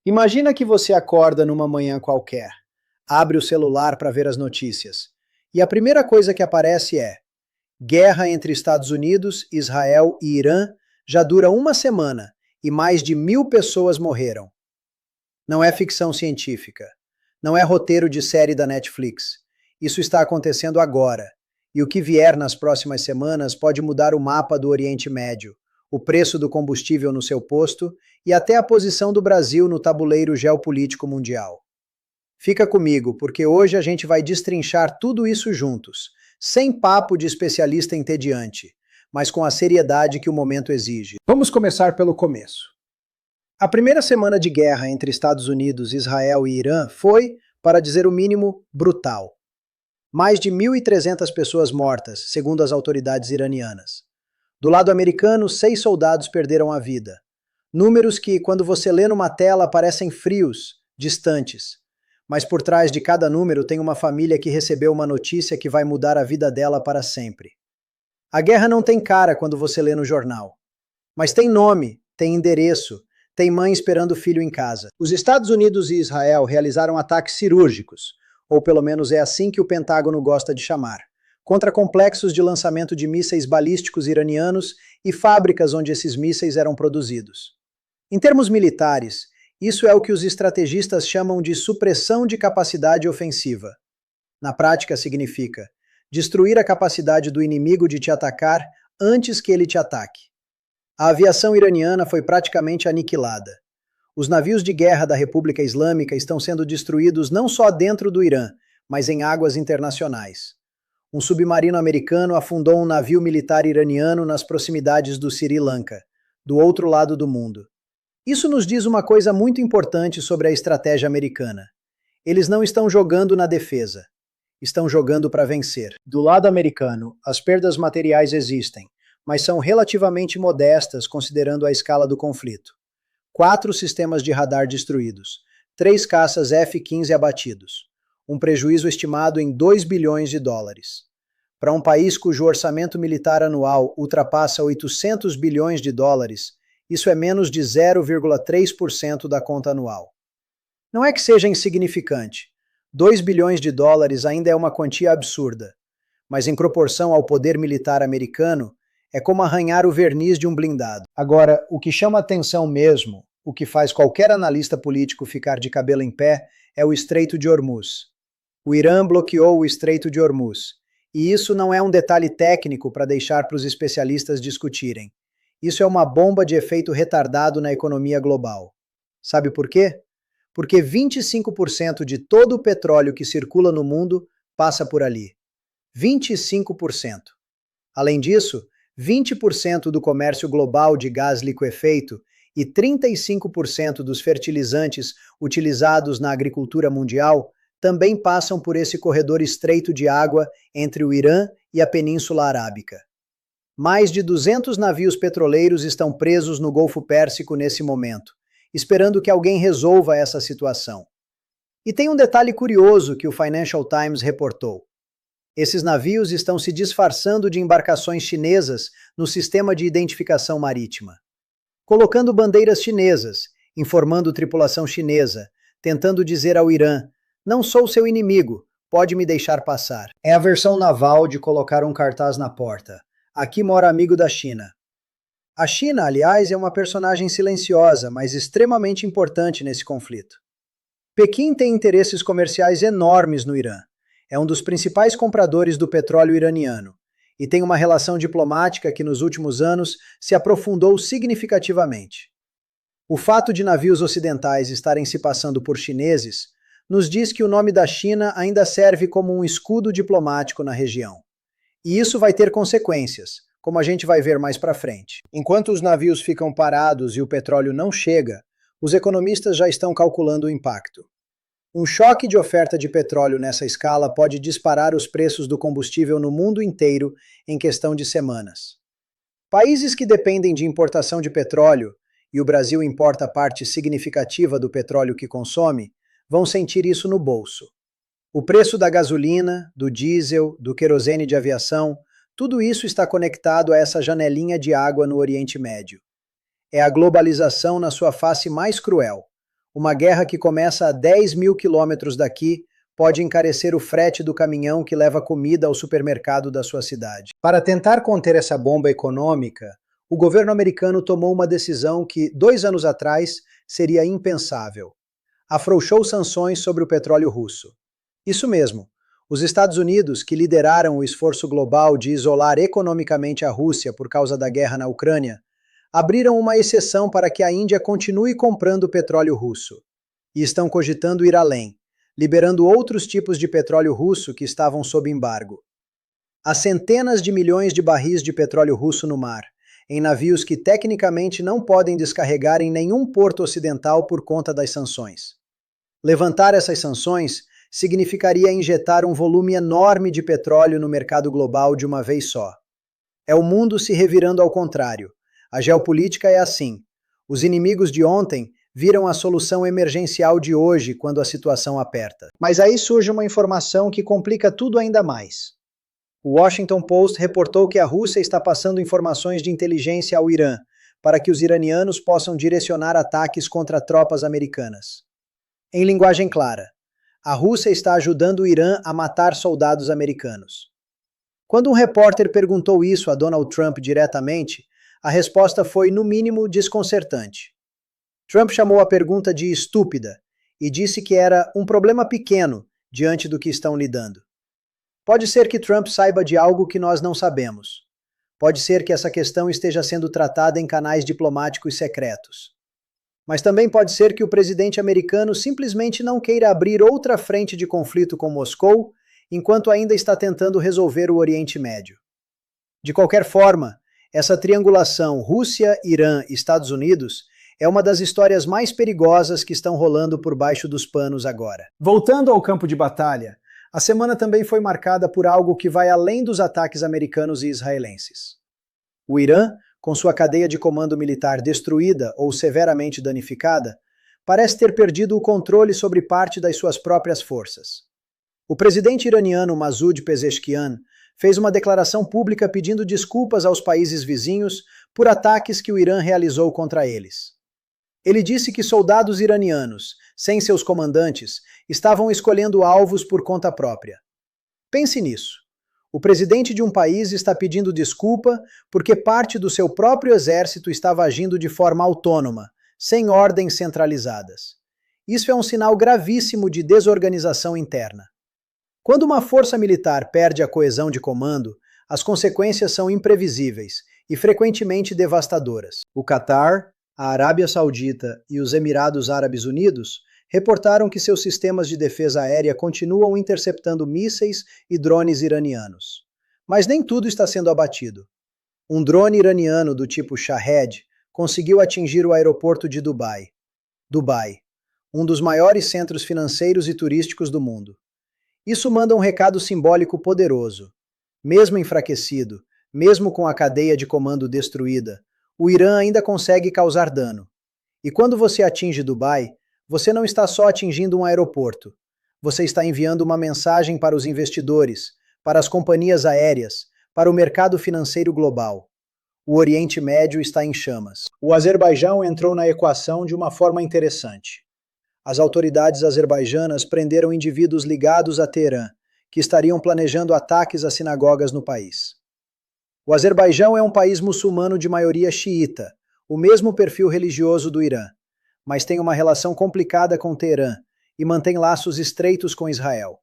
Imagina que você acorda numa manhã qualquer, abre o celular para ver as notícias, e a primeira coisa que aparece é: guerra entre Estados Unidos, Israel e Irã já dura uma semana e mais de 1.000 pessoas morreram. Não é ficção científica. Não é roteiro de série da Netflix. Isso está acontecendo agora. E o que vier nas próximas semanas pode mudar o mapa do Oriente Médio, o preço do combustível no seu posto e até a posição do Brasil no tabuleiro geopolítico mundial. Fica comigo, porque hoje a gente vai destrinchar tudo isso juntos, sem papo de especialista entediante, mas com a seriedade que o momento exige. Vamos começar pelo começo. A primeira semana de guerra entre Estados Unidos, Israel e Irã foi, para dizer o mínimo, brutal. Mais de 1.300 pessoas mortas, segundo as autoridades iranianas. Do lado americano, 6 soldados perderam a vida. Números que, quando você lê numa tela, parecem frios, distantes. Mas por trás de cada número tem uma família que recebeu uma notícia que vai mudar a vida dela para sempre. A guerra não tem cara quando você lê no jornal. Mas tem nome, tem endereço, tem mãe esperando o filho em casa. Os Estados Unidos e Israel realizaram ataques cirúrgicos, ou pelo menos é assim que o Pentágono gosta de chamar, contra complexos de lançamento de mísseis balísticos iranianos e fábricas onde esses mísseis eram produzidos. Em termos militares, isso é o que os estrategistas chamam de supressão de capacidade ofensiva. Na prática, significa destruir a capacidade do inimigo de te atacar antes que ele te ataque. A aviação iraniana foi praticamente aniquilada. Os navios de guerra da República Islâmica estão sendo destruídos não só dentro do Irã, mas em águas internacionais. Um submarino americano afundou um navio militar iraniano nas proximidades do Sri Lanka, do outro lado do mundo. Isso nos diz uma coisa muito importante sobre a estratégia americana. Eles não estão jogando na defesa. Estão jogando para vencer. Do lado americano, as perdas materiais existem, mas são relativamente modestas considerando a escala do conflito. 4 sistemas de radar destruídos, 3 caças F-15 abatidos, um prejuízo estimado em 2 bilhões de dólares. Para um país cujo orçamento militar anual ultrapassa 800 bilhões de dólares, isso é menos de 0,3% da conta anual. Não é que seja insignificante. 2 bilhões de dólares ainda é uma quantia absurda, mas em proporção ao poder militar americano, é como arranhar o verniz de um blindado. Agora, o que chama atenção mesmo, o que faz qualquer analista político ficar de cabelo em pé, é o Estreito de Hormuz. O Irã bloqueou o Estreito de Hormuz. E isso não é um detalhe técnico para deixar para os especialistas discutirem. Isso é uma bomba de efeito retardado na economia global. Sabe por quê? Porque 25% de todo o petróleo que circula no mundo passa por ali. 25%. Além disso, 20% do comércio global de gás liquefeito e 35% dos fertilizantes utilizados na agricultura mundial também passam por esse corredor estreito de água entre o Irã e a Península Arábica. Mais de 200 navios petroleiros estão presos no Golfo Pérsico nesse momento, esperando que alguém resolva essa situação. E tem um detalhe curioso que o Financial Times reportou. Esses navios estão se disfarçando de embarcações chinesas no sistema de identificação marítima, colocando bandeiras chinesas, informando tripulação chinesa, tentando dizer ao Irã: não sou seu inimigo, pode me deixar passar. É a versão naval de colocar um cartaz na porta: aqui mora amigo da China. A China, aliás, é uma personagem silenciosa, mas extremamente importante nesse conflito. Pequim tem interesses comerciais enormes no Irã. É um dos principais compradores do petróleo iraniano e tem uma relação diplomática que nos últimos anos se aprofundou significativamente. O fato de navios ocidentais estarem se passando por chineses nos diz que o nome da China ainda serve como um escudo diplomático na região. E isso vai ter consequências, como a gente vai ver mais para frente. Enquanto os navios ficam parados e o petróleo não chega, os economistas já estão calculando o impacto. Um choque de oferta de petróleo nessa escala pode disparar os preços do combustível no mundo inteiro em questão de semanas. Países que dependem de importação de petróleo, e o Brasil importa parte significativa do petróleo que consome, vão sentir isso no bolso. O preço da gasolina, do diesel, do querosene de aviação, tudo isso está conectado a essa janelinha de água no Oriente Médio. É a globalização na sua face mais cruel. Uma guerra que começa a 10 mil quilômetros daqui pode encarecer o frete do caminhão que leva comida ao supermercado da sua cidade. Para tentar conter essa bomba econômica, o governo americano tomou uma decisão que, 2 anos atrás, seria impensável. Afrouxou sanções sobre o petróleo russo. Isso mesmo, os Estados Unidos, que lideraram o esforço global de isolar economicamente a Rússia por causa da guerra na Ucrânia, abriram uma exceção para que a Índia continue comprando petróleo russo. E estão cogitando ir além, liberando outros tipos de petróleo russo que estavam sob embargo. Há centenas de milhões de barris de petróleo russo no mar, em navios que tecnicamente não podem descarregar em nenhum porto ocidental por conta das sanções. Levantar essas sanções significaria injetar um volume enorme de petróleo no mercado global de uma vez só. É o mundo se revirando ao contrário. A geopolítica é assim. Os inimigos de ontem viram a solução emergencial de hoje quando a situação aperta. Mas aí surge uma informação que complica tudo ainda mais. O Washington Post reportou que a Rússia está passando informações de inteligência ao Irã, para que os iranianos possam direcionar ataques contra tropas americanas. Em linguagem clara, a Rússia está ajudando o Irã a matar soldados americanos. Quando um repórter perguntou isso a Donald Trump diretamente, a resposta foi, no mínimo, desconcertante. Trump chamou a pergunta de estúpida e disse que era um problema pequeno diante do que estão lidando. Pode ser que Trump saiba de algo que nós não sabemos. Pode ser que essa questão esteja sendo tratada em canais diplomáticos secretos. Mas também pode ser que o presidente americano simplesmente não queira abrir outra frente de conflito com Moscou, enquanto ainda está tentando resolver o Oriente Médio. De qualquer forma, essa triangulação Rússia, Irã e Estados Unidos é uma das histórias mais perigosas que estão rolando por baixo dos panos agora. Voltando ao campo de batalha, a semana também foi marcada por algo que vai além dos ataques americanos e israelenses. O Irã, com sua cadeia de comando militar destruída ou severamente danificada, parece ter perdido o controle sobre parte das suas próprias forças. O presidente iraniano Masoud Pezeshkian fez uma declaração pública pedindo desculpas aos países vizinhos por ataques que o Irã realizou contra eles. Ele disse que soldados iranianos, sem seus comandantes, estavam escolhendo alvos por conta própria. Pense nisso. O presidente de um país está pedindo desculpa porque parte do seu próprio exército estava agindo de forma autônoma, sem ordens centralizadas. Isso é um sinal gravíssimo de desorganização interna. Quando uma força militar perde a coesão de comando, as consequências são imprevisíveis e frequentemente devastadoras. O Catar, a Arábia Saudita e os Emirados Árabes Unidos reportaram que seus sistemas de defesa aérea continuam interceptando mísseis e drones iranianos. Mas nem tudo está sendo abatido. Um drone iraniano do tipo Shahed conseguiu atingir o aeroporto de Dubai. Dubai, um dos maiores centros financeiros e turísticos do mundo. Isso manda um recado simbólico poderoso. Mesmo enfraquecido, mesmo com a cadeia de comando destruída, o Irã ainda consegue causar dano. E quando você atinge Dubai, você não está só atingindo um aeroporto. Você está enviando uma mensagem para os investidores, para as companhias aéreas, para o mercado financeiro global. O Oriente Médio está em chamas. O Azerbaijão entrou na equação de uma forma interessante. As autoridades azerbaijanas prenderam indivíduos ligados a Teherã, que estariam planejando ataques a sinagogas no país. O Azerbaijão é um país muçulmano de maioria xiita, o mesmo perfil religioso do Irã, mas tem uma relação complicada com Teherã e mantém laços estreitos com Israel.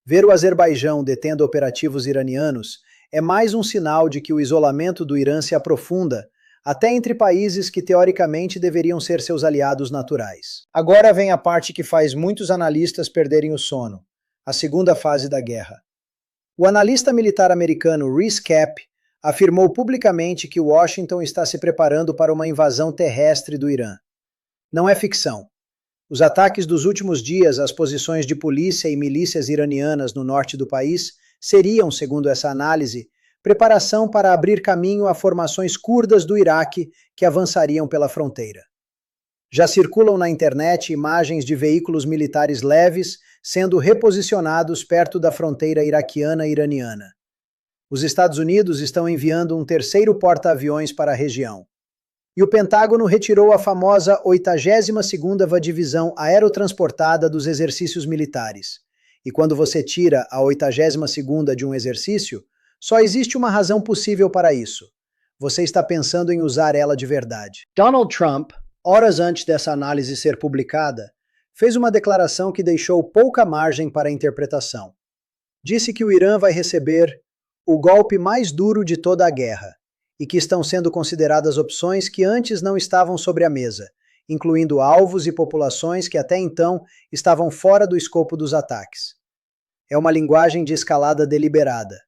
Ver o Azerbaijão detendo operativos iranianos é mais um sinal de que o isolamento do Irã se aprofunda, até entre países que teoricamente deveriam ser seus aliados naturais. Agora vem a parte que faz muitos analistas perderem o sono, a segunda fase da guerra. O analista militar americano Rhys Kapp afirmou publicamente que Washington está se preparando para uma invasão terrestre do Irã. Não é ficção. Os ataques dos últimos dias às posições de polícia e milícias iranianas no norte do país seriam, segundo essa análise, preparação para abrir caminho a formações curdas do Iraque que avançariam pela fronteira. Já circulam na internet imagens de veículos militares leves sendo reposicionados perto da fronteira iraquiana-iraniana. Os Estados Unidos estão enviando um terceiro porta-aviões para a região. e o Pentágono retirou a famosa 82ª Divisão Aerotransportada dos exercícios militares. E quando você tira a 82ª de um exercício, só existe uma razão possível para isso. Você está pensando em usar ela de verdade. Donald Trump, horas antes dessa análise ser publicada, fez uma declaração que deixou pouca margem para interpretação. Disse que o Irã vai receber o golpe mais duro de toda a guerra e que estão sendo consideradas opções que antes não estavam sobre a mesa, incluindo alvos e populações que até então estavam fora do escopo dos ataques. É uma linguagem de escalada deliberada.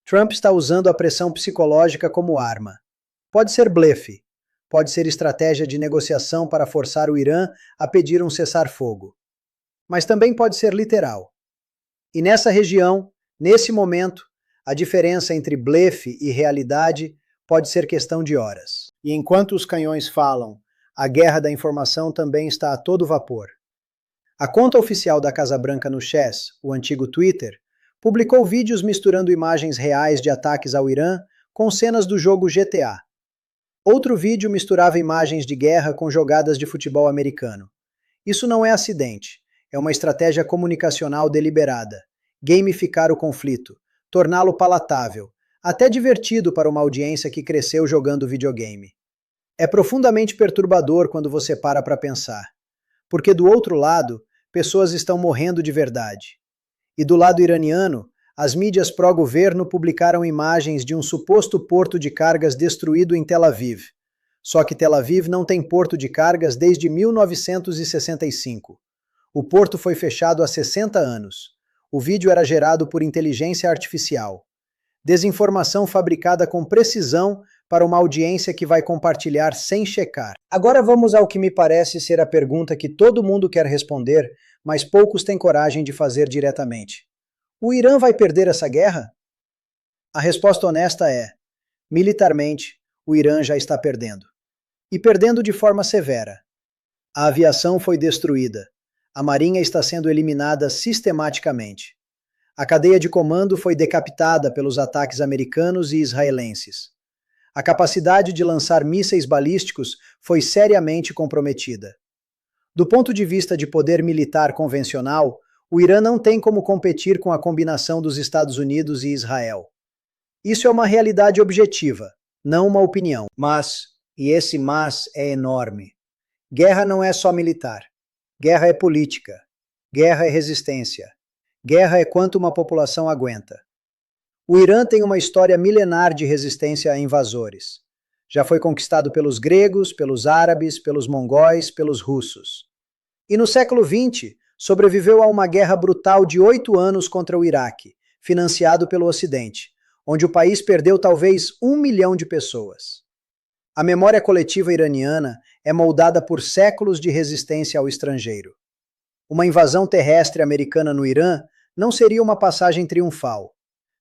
Trump está usando a pressão psicológica como arma. Pode ser blefe, pode ser estratégia de negociação para forçar o Irã a pedir um cessar-fogo. Mas também pode ser literal. E nessa região, nesse momento, a diferença entre blefe e realidade pode ser questão de horas. E enquanto os canhões falam, a guerra da informação também está a todo vapor. A conta oficial da Casa Branca no X, o antigo Twitter, publicou vídeos misturando imagens reais de ataques ao Irã com cenas do jogo GTA. Outro vídeo misturava imagens de guerra com jogadas de futebol americano. Isso não é acidente, é uma estratégia comunicacional deliberada. Gamificar o conflito, torná-lo palatável, até divertido para uma audiência que cresceu jogando videogame. É profundamente perturbador quando você para pensar, porque do outro lado, pessoas estão morrendo de verdade. E do lado iraniano, as mídias pró-governo publicaram imagens de um suposto porto de cargas destruído em Tel Aviv. Só que Tel Aviv não tem porto de cargas desde 1965. O porto foi fechado há 60 anos. O vídeo era gerado por inteligência artificial. Desinformação fabricada com precisão para uma audiência que vai compartilhar sem checar. Agora vamos ao que me parece ser a pergunta que todo mundo quer responder, mas poucos têm coragem de fazer diretamente. O Irã vai perder essa guerra? A resposta honesta é: militarmente, o Irã já está perdendo. E perdendo de forma severa. A aviação foi destruída. A marinha está sendo eliminada sistematicamente. A cadeia de comando foi decapitada pelos ataques americanos e israelenses. A capacidade de lançar mísseis balísticos foi seriamente comprometida. Do ponto de vista de poder militar convencional, o Irã não tem como competir com a combinação dos Estados Unidos e Israel. Isso é uma realidade objetiva, não uma opinião. Mas, e esse mas é enorme, guerra não é só militar. Guerra é política. Guerra é resistência. Guerra é quanto uma população aguenta. O Irã tem uma história milenar de resistência a invasores. Já foi conquistado pelos gregos, pelos árabes, pelos mongóis, pelos russos. E no século XX, sobreviveu a uma guerra brutal de 8 anos contra o Iraque, financiado pelo Ocidente, onde o país perdeu talvez 1 milhão de pessoas. A memória coletiva iraniana é moldada por séculos de resistência ao estrangeiro. Uma invasão terrestre americana no Irã não seria uma passagem triunfal.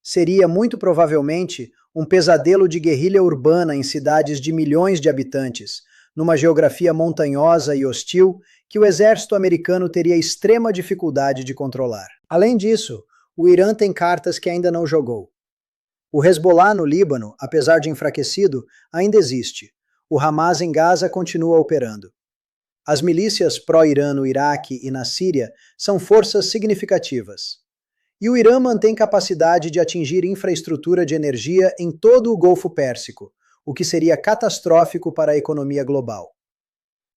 Seria, muito provavelmente, um pesadelo de guerrilha urbana em cidades de milhões de habitantes, numa geografia montanhosa e hostil que o exército americano teria extrema dificuldade de controlar. Além disso, o Irã tem cartas que ainda não jogou. O Hezbollah no Líbano, apesar de enfraquecido, ainda existe. O Hamas em Gaza continua operando. As milícias pró-Irã no Iraque e na Síria são forças significativas. E o Irã mantém capacidade de atingir infraestrutura de energia em todo o Golfo Pérsico, o que seria catastrófico para a economia global.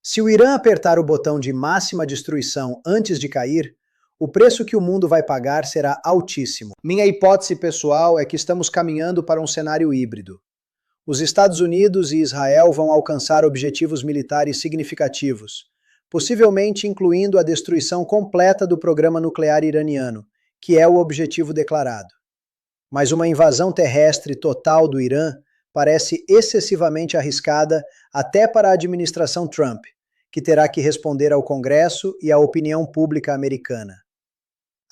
Se o Irã apertar o botão de máxima destruição antes de cair, o preço que o mundo vai pagar será altíssimo. Minha hipótese pessoal é que estamos caminhando para um cenário híbrido. Os Estados Unidos e Israel vão alcançar objetivos militares significativos, possivelmente incluindo a destruição completa do programa nuclear iraniano, que é o objetivo declarado. Mas uma invasão terrestre total do Irã parece excessivamente arriscada até para a administração Trump, que terá que responder ao Congresso e à opinião pública americana.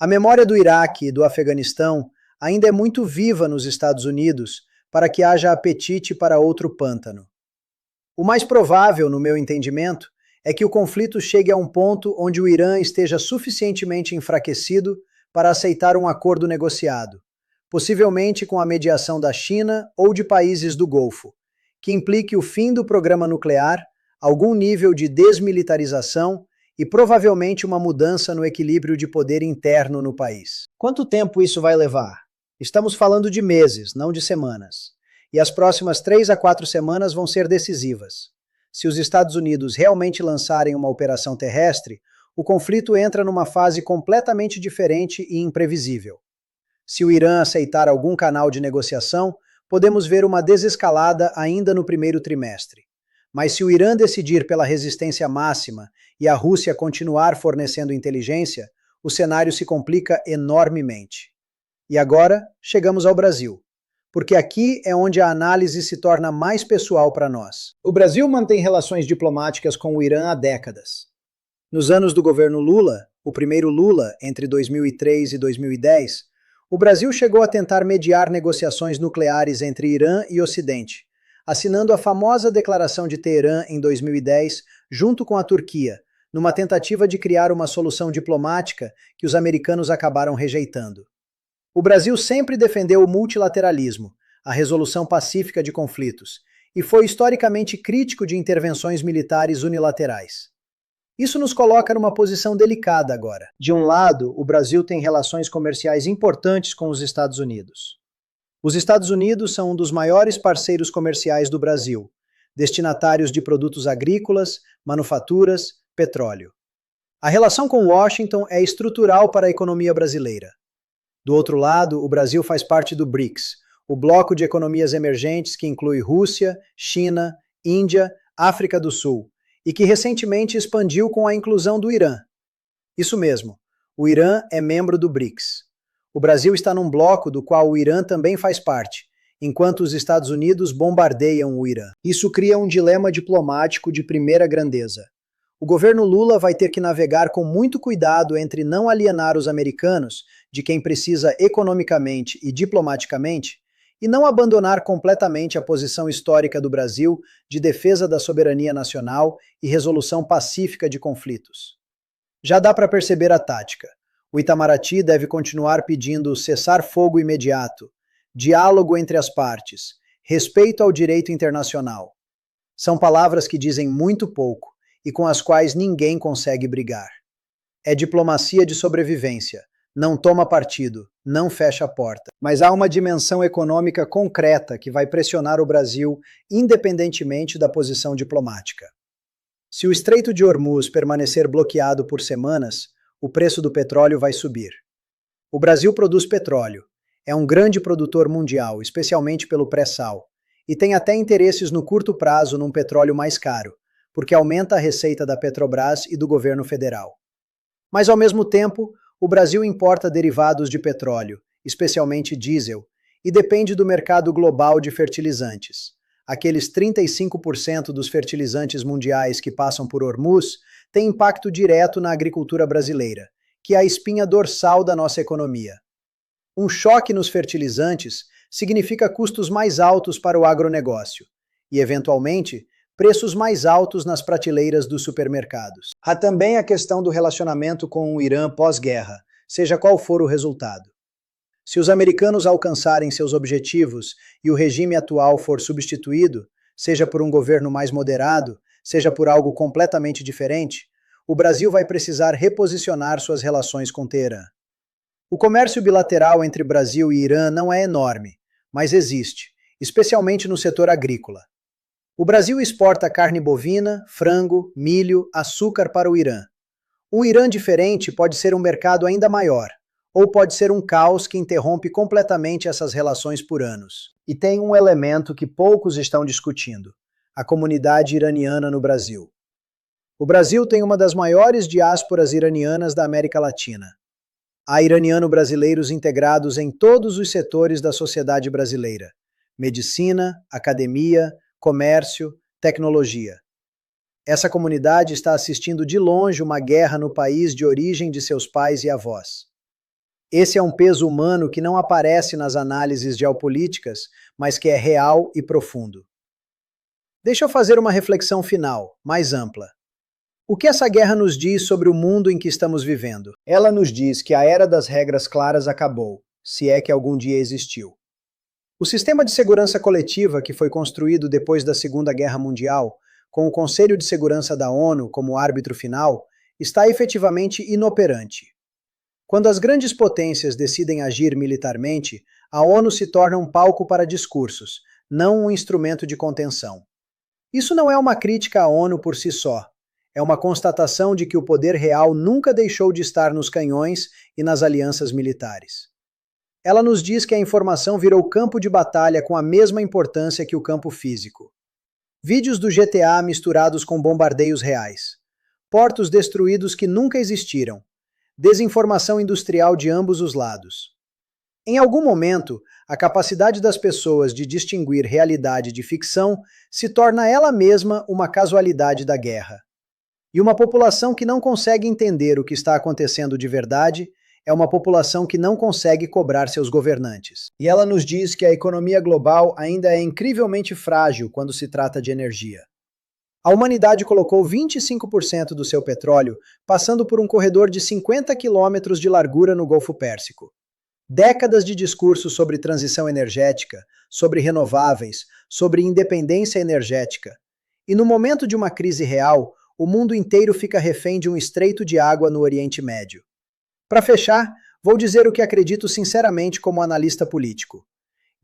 A memória do Iraque e do Afeganistão ainda é muito viva nos Estados Unidos para que haja apetite para outro pântano. O mais provável, no meu entendimento, é que o conflito chegue a um ponto onde o Irã esteja suficientemente enfraquecido para aceitar um acordo negociado, possivelmente com a mediação da China ou de países do Golfo, que implique o fim do programa nuclear, algum nível de desmilitarização e provavelmente uma mudança no equilíbrio de poder interno no país. Quanto tempo isso vai levar? Estamos falando de meses, não de semanas. E as próximas 3 a 4 semanas vão ser decisivas. Se os Estados Unidos realmente lançarem uma operação terrestre, o conflito entra numa fase completamente diferente e imprevisível. Se o Irã aceitar algum canal de negociação, podemos ver uma desescalada ainda no primeiro trimestre. Mas se o Irã decidir pela resistência máxima e a Rússia continuar fornecendo inteligência, o cenário se complica enormemente. E agora, chegamos ao Brasil, porque aqui é onde a análise se torna mais pessoal para nós. O Brasil mantém relações diplomáticas com o Irã há décadas. Nos anos do governo Lula, o primeiro Lula, entre 2003 e 2010, o Brasil chegou a tentar mediar negociações nucleares entre Irã e Ocidente, assinando a famosa Declaração de Teherã em 2010, junto com a Turquia, numa tentativa de criar uma solução diplomática que os americanos acabaram rejeitando. O Brasil sempre defendeu o multilateralismo, a resolução pacífica de conflitos, e foi historicamente crítico de intervenções militares unilaterais. Isso nos coloca numa posição delicada agora. De um lado, o Brasil tem relações comerciais importantes com os Estados Unidos. Os Estados Unidos são um dos maiores parceiros comerciais do Brasil, destinatários de produtos agrícolas, manufaturas, petróleo. A relação com Washington é estrutural para a economia brasileira. Do outro lado, o Brasil faz parte do BRICS, o bloco de economias emergentes que inclui Rússia, China, Índia, África do Sul, e que recentemente expandiu com a inclusão do Irã. Isso mesmo, o Irã é membro do BRICS. O Brasil está num bloco do qual o Irã também faz parte, enquanto os Estados Unidos bombardeiam o Irã. Isso cria um dilema diplomático de primeira grandeza. O governo Lula vai ter que navegar com muito cuidado entre não alienar os americanos, de quem precisa economicamente e diplomaticamente, e não abandonar completamente a posição histórica do Brasil de defesa da soberania nacional e resolução pacífica de conflitos. Já dá para perceber a tática. O Itamaraty deve continuar pedindo cessar-fogo imediato, diálogo entre as partes, respeito ao direito internacional. São palavras que dizem muito pouco e com as quais ninguém consegue brigar. É diplomacia de sobrevivência. Não toma partido, não fecha a porta. Mas há uma dimensão econômica concreta que vai pressionar o Brasil independentemente da posição diplomática. Se o Estreito de Hormuz permanecer bloqueado por semanas, o preço do petróleo vai subir. O Brasil produz petróleo, é um grande produtor mundial, especialmente pelo pré-sal, e tem até interesses no curto prazo num petróleo mais caro, porque aumenta a receita da Petrobras e do governo federal. Mas, ao mesmo tempo, o Brasil importa derivados de petróleo, especialmente diesel, e depende do mercado global de fertilizantes. Aqueles 35% dos fertilizantes mundiais que passam por Hormuz têm impacto direto na agricultura brasileira, que é a espinha dorsal da nossa economia. Um choque nos fertilizantes significa custos mais altos para o agronegócio e, eventualmente, preços mais altos nas prateleiras dos supermercados. Há também a questão do relacionamento com o Irã pós-guerra, seja qual for o resultado. Se os americanos alcançarem seus objetivos e o regime atual for substituído, seja por um governo mais moderado, seja por algo completamente diferente, o Brasil vai precisar reposicionar suas relações com Teherã. O comércio bilateral entre Brasil e Irã não é enorme, mas existe, especialmente no setor agrícola. O Brasil exporta carne bovina, frango, milho, açúcar para o Irã. Um Irã diferente pode ser um mercado ainda maior, ou pode ser um caos que interrompe completamente essas relações por anos. E tem um elemento que poucos estão discutindo: a comunidade iraniana no Brasil. O Brasil tem uma das maiores diásporas iranianas da América Latina. Há iraniano-brasileiros integrados em todos os setores da sociedade brasileira: medicina, academia, comércio, tecnologia. Essa comunidade está assistindo de longe uma guerra no país de origem de seus pais e avós. Esse é um peso humano que não aparece nas análises geopolíticas, mas que é real e profundo. Deixa eu fazer uma reflexão final, mais ampla. O que essa guerra nos diz sobre o mundo em que estamos vivendo? Ela nos diz que a era das regras claras acabou, se é que algum dia existiu. O sistema de segurança coletiva que foi construído depois da Segunda Guerra Mundial, com o Conselho de Segurança da ONU como árbitro final, está efetivamente inoperante. Quando as grandes potências decidem agir militarmente, a ONU se torna um palco para discursos, não um instrumento de contenção. Isso não é uma crítica à ONU por si só. É uma constatação de que o poder real nunca deixou de estar nos canhões e nas alianças militares. Ela nos diz que a informação virou campo de batalha com a mesma importância que o campo físico. Vídeos do GTA misturados com bombardeios reais. Portos destruídos que nunca existiram. Desinformação industrial de ambos os lados. Em algum momento, a capacidade das pessoas de distinguir realidade de ficção se torna ela mesma uma casualidade da guerra. E uma população que não consegue entender o que está acontecendo de verdade é uma população que não consegue cobrar seus governantes. E ela nos diz que a economia global ainda é incrivelmente frágil quando se trata de energia. A humanidade colocou 25% do seu petróleo passando por um corredor de 50 quilômetros de largura no Golfo Pérsico. Décadas de discursos sobre transição energética, sobre renováveis, sobre independência energética. E no momento de uma crise real, o mundo inteiro fica refém de um estreito de água no Oriente Médio. Para fechar, vou dizer o que acredito sinceramente como analista político.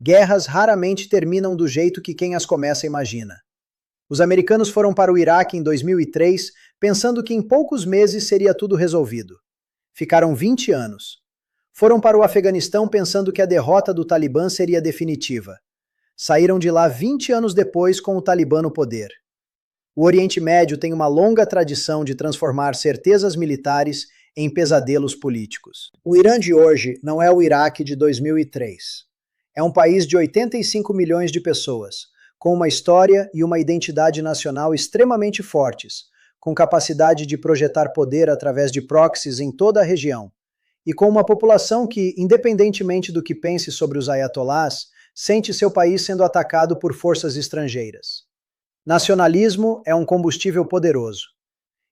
Guerras raramente terminam do jeito que quem as começa imagina. Os americanos foram para o Iraque em 2003, pensando que em poucos meses seria tudo resolvido. Ficaram 20 anos. Foram para o Afeganistão pensando que a derrota do Talibã seria definitiva. Saíram de lá 20 anos depois com o Talibã no poder. O Oriente Médio tem uma longa tradição de transformar certezas militares em pesadelos políticos. O Irã de hoje não é o Iraque de 2003. É um país de 85 milhões de pessoas, com uma história e uma identidade nacional extremamente fortes, com capacidade de projetar poder através de proxies em toda a região, e com uma população que, independentemente do que pense sobre os ayatolás, sente seu país sendo atacado por forças estrangeiras. Nacionalismo é um combustível poderoso.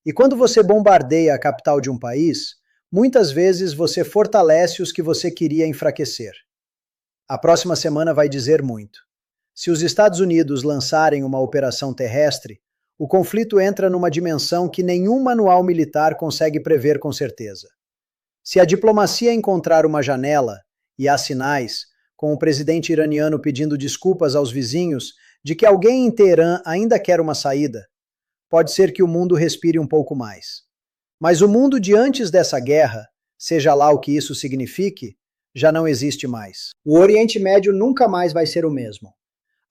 E quando você bombardeia a capital de um país, muitas vezes você fortalece os que você queria enfraquecer. A próxima semana vai dizer muito. Se os Estados Unidos lançarem uma operação terrestre, o conflito entra numa dimensão que nenhum manual militar consegue prever com certeza. Se a diplomacia encontrar uma janela, e há sinais, com o presidente iraniano pedindo desculpas aos vizinhos de que alguém em Teherã ainda quer uma saída, pode ser que o mundo respire um pouco mais. Mas o mundo de antes dessa guerra, seja lá o que isso signifique, já não existe mais. O Oriente Médio nunca mais vai ser o mesmo.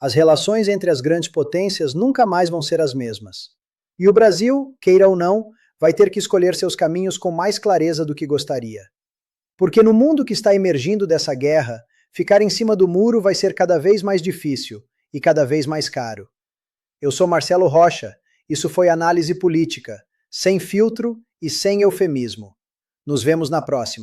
As relações entre as grandes potências nunca mais vão ser as mesmas. E o Brasil, queira ou não, vai ter que escolher seus caminhos com mais clareza do que gostaria. Porque no mundo que está emergindo dessa guerra, ficar em cima do muro vai ser cada vez mais difícil e cada vez mais caro. Eu sou Marcelo Rocha, isso foi Análise Política, sem filtro e sem eufemismo. Nos vemos na próxima.